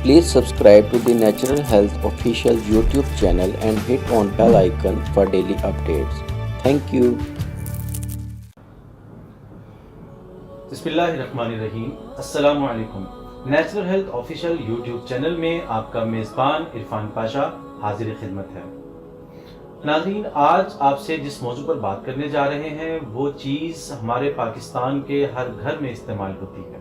Please subscribe to the Natural Health official YouTube channel and hit on bell icon for daily updates. Thank you. बिस्मिल्लाहिर्रहमानिर्रहीम। अस्सलामु अलैकुम। Natural health official YouTube channel में आपका मेज़बान इरफान पाशा हाजिर खिदमत है। नाज़रीन, आज आपसे जिस मौजू पर बात करने जा रहे हैं वो चीज़ हमारे पाकिस्तान के हर घर में इस्तेमाल होती है।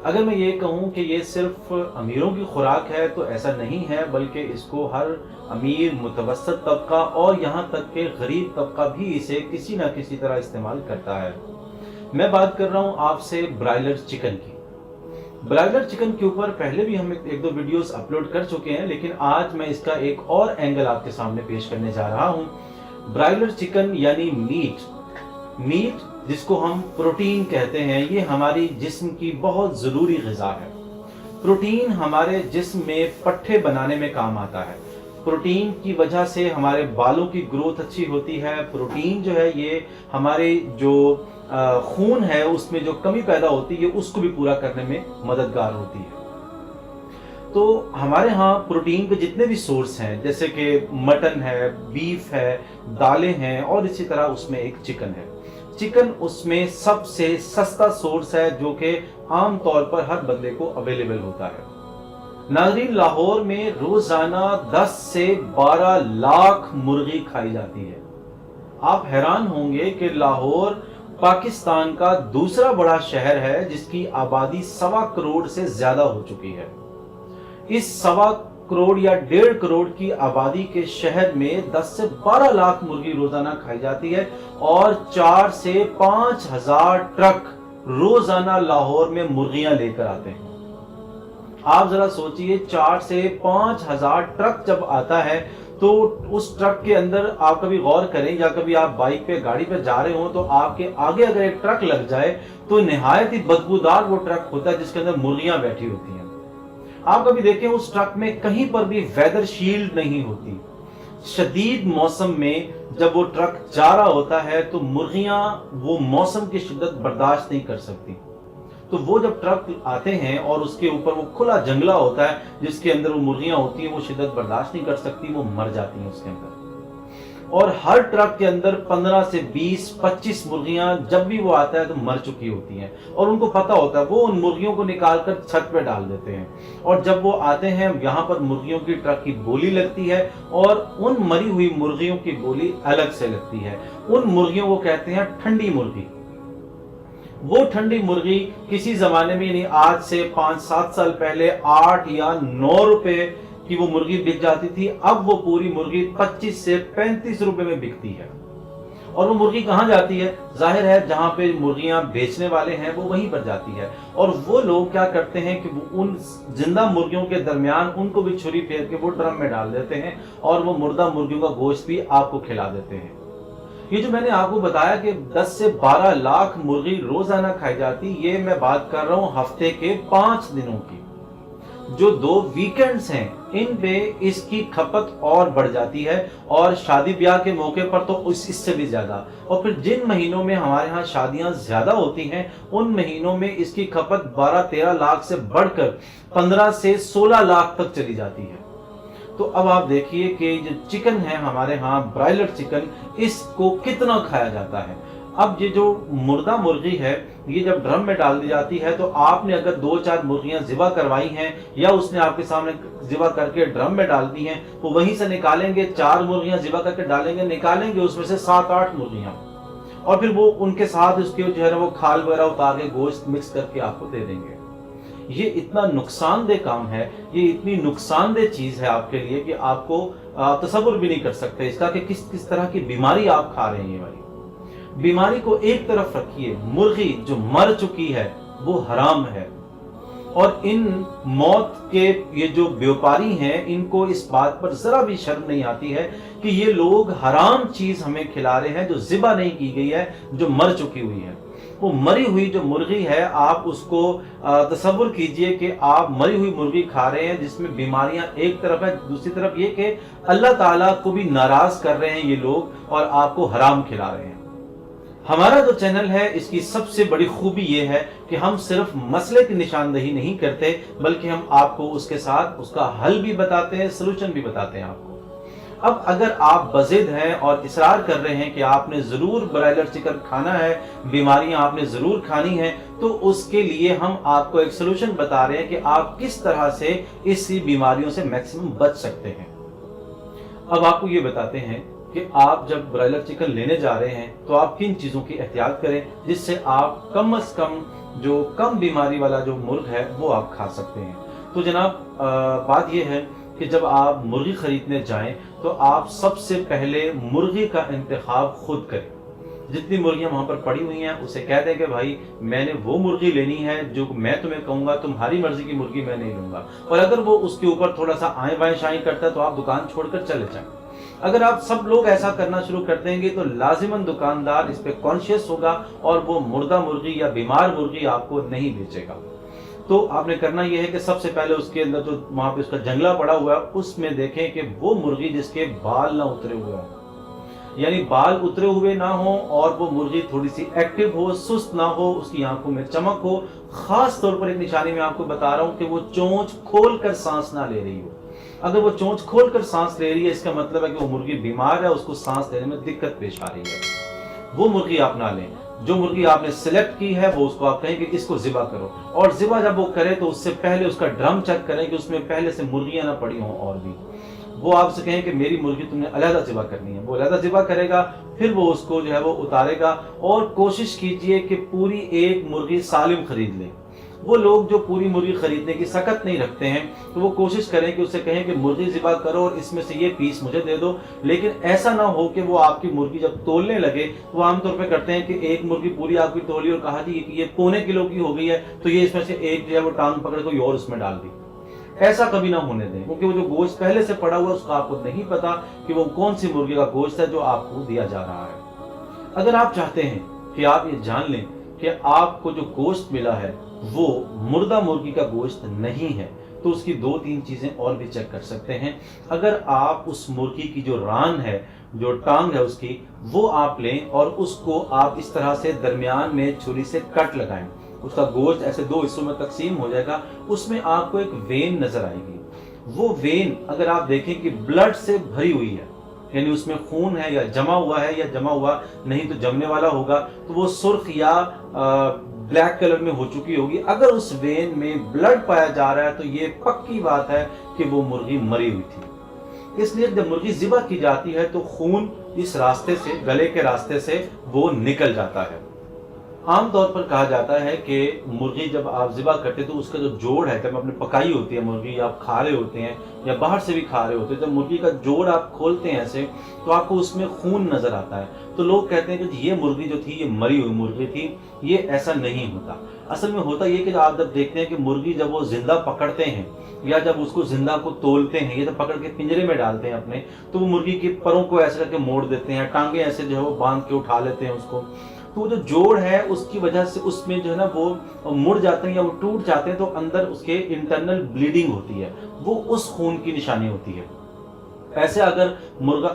अगर मैं ये कहूँ कि ये सिर्फ अमीरों की खुराक है तो ऐसा नहीं है, बल्कि इसको हर अमीर, मुतवस्सत तबका और यहाँ तक के गरीब तबका भी इसे किसी न किसी तरह इस्तेमाल करता है। मैं बात कर रहा हूँ आपसे ब्रायलर चिकन की। ब्रायलर चिकन के ऊपर पहले भी हम एक दो वीडियोस अपलोड कर चुके हैं, लेकिन आज मैं इसका एक और एंगल आपके सामने पेश करने जा रहा हूँ। ब्रायलर चिकन यानी मीट जिसको हम प्रोटीन कहते हैं, ये हमारी जिस्म की बहुत ज़रूरी ग़िज़ा है। प्रोटीन हमारे जिस्म में पट्ठे बनाने में काम आता है। प्रोटीन की वजह से हमारे बालों की ग्रोथ अच्छी होती है। प्रोटीन जो है ये हमारे जो खून है उसमें जो कमी पैदा होती है उसको भी पूरा करने में मददगार होती है। तो हमारे यहाँ प्रोटीन के जितने भी सोर्स हैं, जैसे कि मटन है, बीफ है, दालें हैं और इसी तरह उसमें एक चिकन है। चिकन उसमें सबसे सस्ता सोर्स है जो कि आम तौर पर हर बंदे को अवेलेबल होता है। नाज़रीन, लाहौर में रोजाना 10 से 12 लाख मुर्गी खाई जाती है। आप हैरान होंगे कि लाहौर पाकिस्तान का दूसरा बड़ा शहर है जिसकी आबादी 1.25 करोड़ से ज्यादा हो चुकी है। इस 1.25 करोड़ या 1.5 करोड़ की आबादी के शहर में 10 से 12 लाख मुर्गी रोजाना खाई जाती है और 4 से 5 हजार ट्रक रोजाना लाहौर में मुर्गियां लेकर आते हैं। आप जरा सोचिए, 4 से 5 हजार ट्रक जब आता है तो उस ट्रक के अंदर आप कभी गौर करें या कभी आप बाइक पे गाड़ी पे जा रहे हो तो आपके आगे अगर एक ट्रक लग जाए तो निहायत ही बदबूदार वो ट्रक होता है जिसके अंदर मुर्गियां बैठी होती हैं। आप कभी देखें उस ट्रक में कहीं पर भी वेदर शील्ड नहीं होती। शदीद मौसम में जब वो ट्रक जा रहा होता है तो मुर्गियां वो मौसम की शिद्दत बर्दाश्त नहीं कर सकती। तो वो जब ट्रक आते हैं और उसके ऊपर वो खुला जंगला होता है जिसके अंदर वो मुर्गियां होती हैं, वो शिद्दत बर्दाश्त नहीं कर सकती, वो मर जाती हैं उसके अंदर। और हर ट्रक के अंदर 15 से 20-25 मुर्गियां जब भी वो आता है तो मर चुकी होती हैं और उनको पता होता है। वो उन मुर्गियों को निकालकर छत पे डाल देते हैं और जब वो आते हैं यहाँ पर मुर्गियों की ट्रक की बोली लगती है और उन मरी हुई मुर्गियों की बोली अलग से लगती है। उन मुर्गियों को कहते हैं ठंडी मुर्गी। वो ठंडी मुर्गी किसी जमाने में, यानी आज से 5-7 साल पहले 8 या 9 रुपए की वो मुर्गी बिक जाती थी। अब वो पूरी मुर्गी 25 से 35 रुपए में बिकती है। और वो मुर्गी कहाँ जाती है? जाहिर है जहां पे मुर्गियां बेचने वाले हैं वो वहीं पर जाती है। और वो लोग क्या करते हैं कि वो उन जिंदा मुर्गियों के दरमियान उनको भी छुरी फेर के वो ड्रम में डाल देते हैं और वो मुर्दा मुर्गियों का गोश्त भी आपको खिला देते हैं। ये जो मैंने आपको बताया कि 10 से 12 लाख मुर्गी रोजाना खाई जाती, ये मैं बात कर रहा हूं हफ्ते के 5 दिनों की। जो 2 वीकेंड्स हैं इन पे इसकी खपत और बढ़ जाती है और शादी ब्याह के मौके पर तो इससे भी ज्यादा। और फिर जिन महीनों में हमारे यहाँ शादियां ज्यादा होती हैं उन महीनों में इसकी खपत 12-13 लाख से बढ़कर 15 से 16 लाख तक चली जाती है। तो अब आप देखिए कि जो चिकन है हमारे यहाँ, ब्रायलर चिकन, इसको कितना खाया जाता है। अब ये जो मुर्दा मुर्गी है ये जब ड्रम में डाल दी जाती है तो आपने अगर 2-4 मुर्गियां ज़िबा करवाई हैं या उसने आपके सामने ज़िबा करके ड्रम में डाल दी हैं, वो वहीं से निकालेंगे, 4 मुर्गियां ज़िबा करके डालेंगे, निकालेंगे उसमें से 7-8 मुर्गियां और फिर वो उनके साथ उसके जो है ना वो खाल वगैरह उतार के गोश्त मिक्स करके आपको दे देंगे। ये इतना नुकसानदेह काम है, ये इतनी नुकसानदेह चीज है आपके लिए कि आपको तसव्वुर भी नहीं कर सकते इसका कि किस तरह की बीमारी आप खा रहे हैं। ये वाली बीमारी को एक तरफ रखिए, मुर्गी जो मर चुकी है वो हराम है और इन मौत के ये जो व्यापारी हैं इनको इस बात पर जरा भी शर्म नहीं आती है कि ये लोग हराम चीज हमें खिला रहे हैं जो ज़िबा नहीं की गई है, जो मर चुकी हुई है। वो मरी हुई जो मुर्गी है आप उसको तसव्वुर कीजिए कि आप मरी हुई मुर्गी खा रहे हैं जिसमें बीमारियां एक तरफ है, दूसरी तरफ ये कि अल्लाह ताला को भी नाराज कर रहे हैं ये लोग और आपको हराम खिला रहे हैं। हमारा जो चैनल है इसकी सबसे बड़ी खूबी ये है कि हम सिर्फ मसले की निशानदही नहीं करते, बल्कि हम आपको उसके साथ उसका हल भी बताते हैं, सलूशन भी बताते हैं आपको। अब अगर आप बज़िद हैं और इसरार कर रहे हैं कि आपने ज़रूर ब्रायलर चिकन खाना है, बीमारियां आपने ज़रूर खानी हैं, तो उसके लिए हम आपको एक सलूशन बता रहे हैं कि आप किस तरह से इस बीमारियों से मैक्सिमम बच सकते हैं। अब आपको ये बताते हैं कि आप जब ब्रायलर चिकन लेने जा रहे हैं तो आप किन चीज़ों की एहतियात करें जिससे आप कम से कम जो कम बीमारी वाला जो मुर्ग है वो आप खा सकते हैं। तो जनाब बात यह है कि जब आप मुर्गी खरीदने जाएं तो आप सबसे पहले मुर्गी का इंतखाब खुद करें। जितनी मुर्गियां वहां पर पड़ी हुई हैं उसे कह दें कि भाई मैंने वो मुर्गी लेनी है जो मैं तुम्हें कहूंगा, तुम्हारी मर्जी की मुर्गी मैं नहीं लूंगा। और अगर वो उसके ऊपर थोड़ा सा आए बाएं शाएं करता है तो आप दुकान छोड़कर चले जाएं। अगर आप सब लोग ऐसा करना शुरू कर देंगे तो लाजिमन दुकानदार इस पे कॉन्शियस होगा और वो मुर्दा मुर्गी या बीमार मुर्गी आपको नहीं बेचेगा। तो आपने करना यह है कि सबसे पहले उसके अंदर जो वहां पे उसका जंगला पड़ा हुआ है उसमें देखें कि वो मुर्गी जिसके बाल ना उतरे हुए हों, यानी बाल उतरे हुए ना हो और वो मुर्गी थोड़ी सी एक्टिव हो, सुस्त ना हो, उसकी आंखों में चमक हो। खास तौर पर एक निशानी मैं आपको बता रहा हूं कि वो चोंच खोलकर सांस ना ले रही हो। अगर वो चोंच खोलकर सांस ले रही है इसका मतलब है कि वो मुर्गी बीमार है, उसको सांस लेने में दिक्कत पेश आ रही है। वो मुर्गी आप ना लें। जो मुर्गी आपने सिलेक्ट की है वो उसको आप कहें कि इसको ज़िबा करो, और ज़िबा जब वो करे तो उससे पहले उसका ड्रम चेक करें कि उसमें पहले से मुर्गियां ना पड़ी हों। और भी वो आपसे कहें कि मेरी मुर्गी तुमने अलहदा ज़िबा करनी है, वो अलहदा ज़िबा करेगा, फिर वो उसको जो है वो उतारेगा। और कोशिश कीजिए कि पूरी एक मुर्गी सालिम खरीद लें। वो लोग जो पूरी मुर्गी खरीदने की सकत नहीं रखते हैं तो वो कोशिश करें कि उससे कहें कि मुर्गी ज़िबा करो और इसमें से ये पीस मुझे दे दो। लेकिन ऐसा ना हो कि वो आपकी मुर्गी जब तोलने लगे तो आमतौर पे करते हैं कि एक मुर्गी पूरी आपकी तोली और कहा जी ये पौने किलो की हो गई है तो ये इसमें से एक जो है वो टांग पकड़ कोई और उसमें डाल दी। ऐसा कभी ना होने दें, क्योंकि वो जो गोश्त पहले से पड़ा हुआ है उसका आपको नहीं पता कि वो कौन सी मुर्गी का गोश्त है जो आपको दिया जा रहा है। अगर आप चाहते हैं कि आप ये जान लें कि आपको जो गोश्त मिला है वो मुर्दा मुर्गी का गोश्त नहीं है तो उसकी 2-3 चीजें और भी चेक कर सकते हैं। अगर आप उस मुर्गी की जो रान है, जो टांग है उसकी, वो आप लें और उसको आप इस तरह से दरमियान में छुरी से कट लगाएं। उसका गोश्त ऐसे 2 हिस्सों में तकसीम हो जाएगा। उसमें आपको एक वेन नजर आएगी। वो वेन अगर आप देखें कि ब्लड से भरी हुई है, यानी उसमें खून है या जमा हुआ है या जमा हुआ नहीं तो जमने वाला होगा, तो वो सुर्ख या ब्लैक कलर में हो चुकी होगी। अगर उस वेन में ब्लड पाया जा रहा है तो ये पक्की बात है कि वो मुर्गी मरी हुई थी। इसलिए जब मुर्गी ज़िबा की जाती है तो खून इस रास्ते से, गले के रास्ते से वो निकल जाता है। आमतौर पर कहा जाता है कि मुर्गी जब आप ज़िबा करते तो उसका जो जोड़ है, जब आपने पकाई होती है मुर्गी, आप खा रहे होते हैं या बाहर से भी खा रहे होते हैं, जब मुर्गी का जोड़ आप खोलते हैं ऐसे तो आपको उसमें खून नजर आता है। तो लोग कहते हैं कि ये मुर्गी जो थी ये मरी हुई मुर्गी थी। ये ऐसा नहीं होता। असल में होता ये कि आप जब देखते हैं कि मुर्गी जब वो जिंदा पकड़ते हैं या जब उसको जिंदा को तोलते हैं या जब पकड़ के पिंजरे में डालते हैं अपने, तो वो मुर्गी की परों को ऐसे करके मोड़ देते हैं, टांगे ऐसे जो है वो बांध के उठा लेते हैं उसको। तो जो जोड़ है उसकी वजह से उसमें जो है ना वो मुड़ जाते हैं या वो टूट जाते हैं, तो अंदर उसके इंटरनल ब्लीडिंग होती है, वो उस खून की निशानी होती है। ऐसे अगर मुर्गा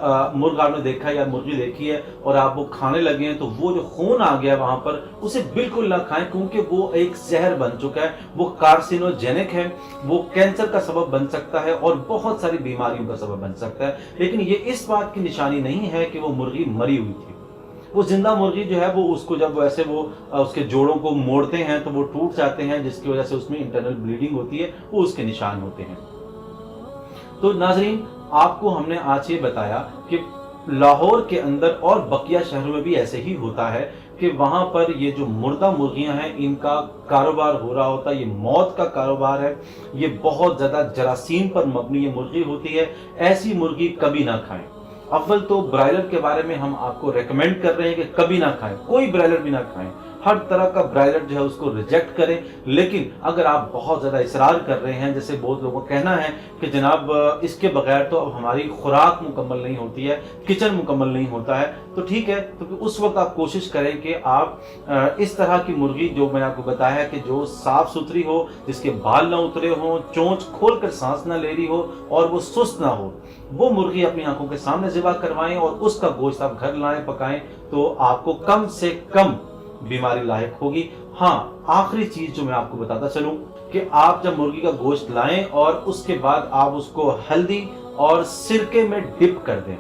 आपने देखा या मुर्गी देखी है और आप वो खाने लगे हैं तो वो जो खून आ गया वहां पर उसे बिल्कुल ना खाएं, क्योंकि वो एक जहर बन चुका है, वो कार्सिनोजेनिक है, वो कैंसर का सबब बन सकता है और बहुत सारी बीमारियों का सबब बन सकता है। लेकिन ये इस बात की निशानी नहीं है कि वो मुर्गी मरी हुई थी। वो जिंदा मुर्गी जो है वो उसको जब वैसे वो उसके जोड़ों को मोड़ते हैं तो वो टूट जाते हैं, जिसकी वजह से उसमें इंटरनल ब्लीडिंग होती है, वो उसके निशान होते हैं। तो नाजरीन, आपको हमने आज ये बताया कि लाहौर के अंदर और बकिया शहरों में भी ऐसे ही होता है कि वहां पर ये जो मुर्दा मुर्गियां हैं इनका कारोबार हो रहा होता है। ये मौत का कारोबार है, ये बहुत ज्यादा जरासीम पर मबनी ये मुर्गी होती है। ऐसी मुर्गी कभी ना खाएं। अव्वल तो ब्रायलर के बारे में हम आपको रेकमेंड कर रहे हैं कि कभी ना खाएं, कोई ब्रायलर भी ना खाएं। हर तरह का ब्रायलर जो है उसको रिजेक्ट करें। लेकिन अगर आप बहुत ज़्यादा इसरार कर रहे हैं, जैसे बहुत लोगों का कहना है कि जनाब इसके बगैर तो अब हमारी खुराक मुकम्मल नहीं होती है, किचन मुकम्मल नहीं होता है, तो ठीक है, तो उस वक्त आप कोशिश करें कि आप इस तरह की मुर्गी जो मैंने आपको बताया है कि जो साफ़ सुथरी हो, जिसके बाल ना उतरे हों, चोंच खोल कर सांस ना ले रही हो और वो सुस्त ना हो, वो मुर्गी अपनी आंखों के सामने ज़िबा करवाएं और उसका गोश्त आप घर लाएं, पकाएं, तो आपको कम से कम बीमारी लायक होगी। हाँ, आखिरी चीज़ जो मैं आपको बताता चलूं कि आप जब मुर्गी का गोश्त लाएं और उसके बाद आप उसको हल्दी और सिरके में डिप कर दें।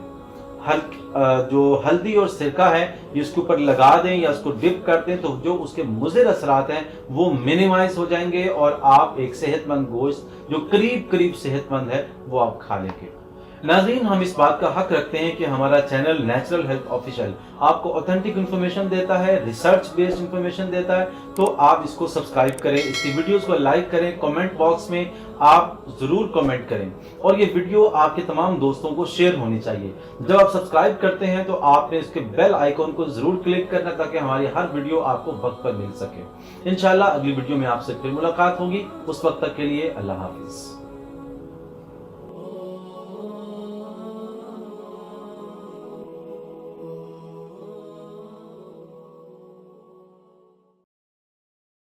जो हल्दी और सिरका है ये उसके ऊपर लगा दें या उसको डिप कर दें, तो जो उसके मुज़िर असरात हैं वो मिनिमाइज हो जाएंगे और आप एक सेहतमंद गोश्त जो करीब करीब सेहतमंद है वो आप खा लेंगे। नाज़रीन, हम इस बात का हक रखते हैं कि हमारा चैनल नेचुरल हेल्थ ऑफिशियल आपको ऑथेंटिक इन्फॉर्मेशन देता है, रिसर्च बेस्ड इन्फॉर्मेशन देता है, तो आप इसको सब्सक्राइब करें, इसकी वीडियोस को लाइक करें, कमेंट बॉक्स में आप ज़रूर कमेंट करें और ये वीडियो आपके तमाम दोस्तों को शेयर होनी चाहिए। जब आप सब्सक्राइब करते हैं तो आपने इसके बेल आइकॉन को ज़रूर क्लिक करना ताकि हमारी हर वीडियो आपको वक्त पर मिल सके। इंशाल्लाह अगली वीडियो में आपसे फिर मुलाकात होगी, उस वक्त तक के लिए अल्लाह हाफिज़।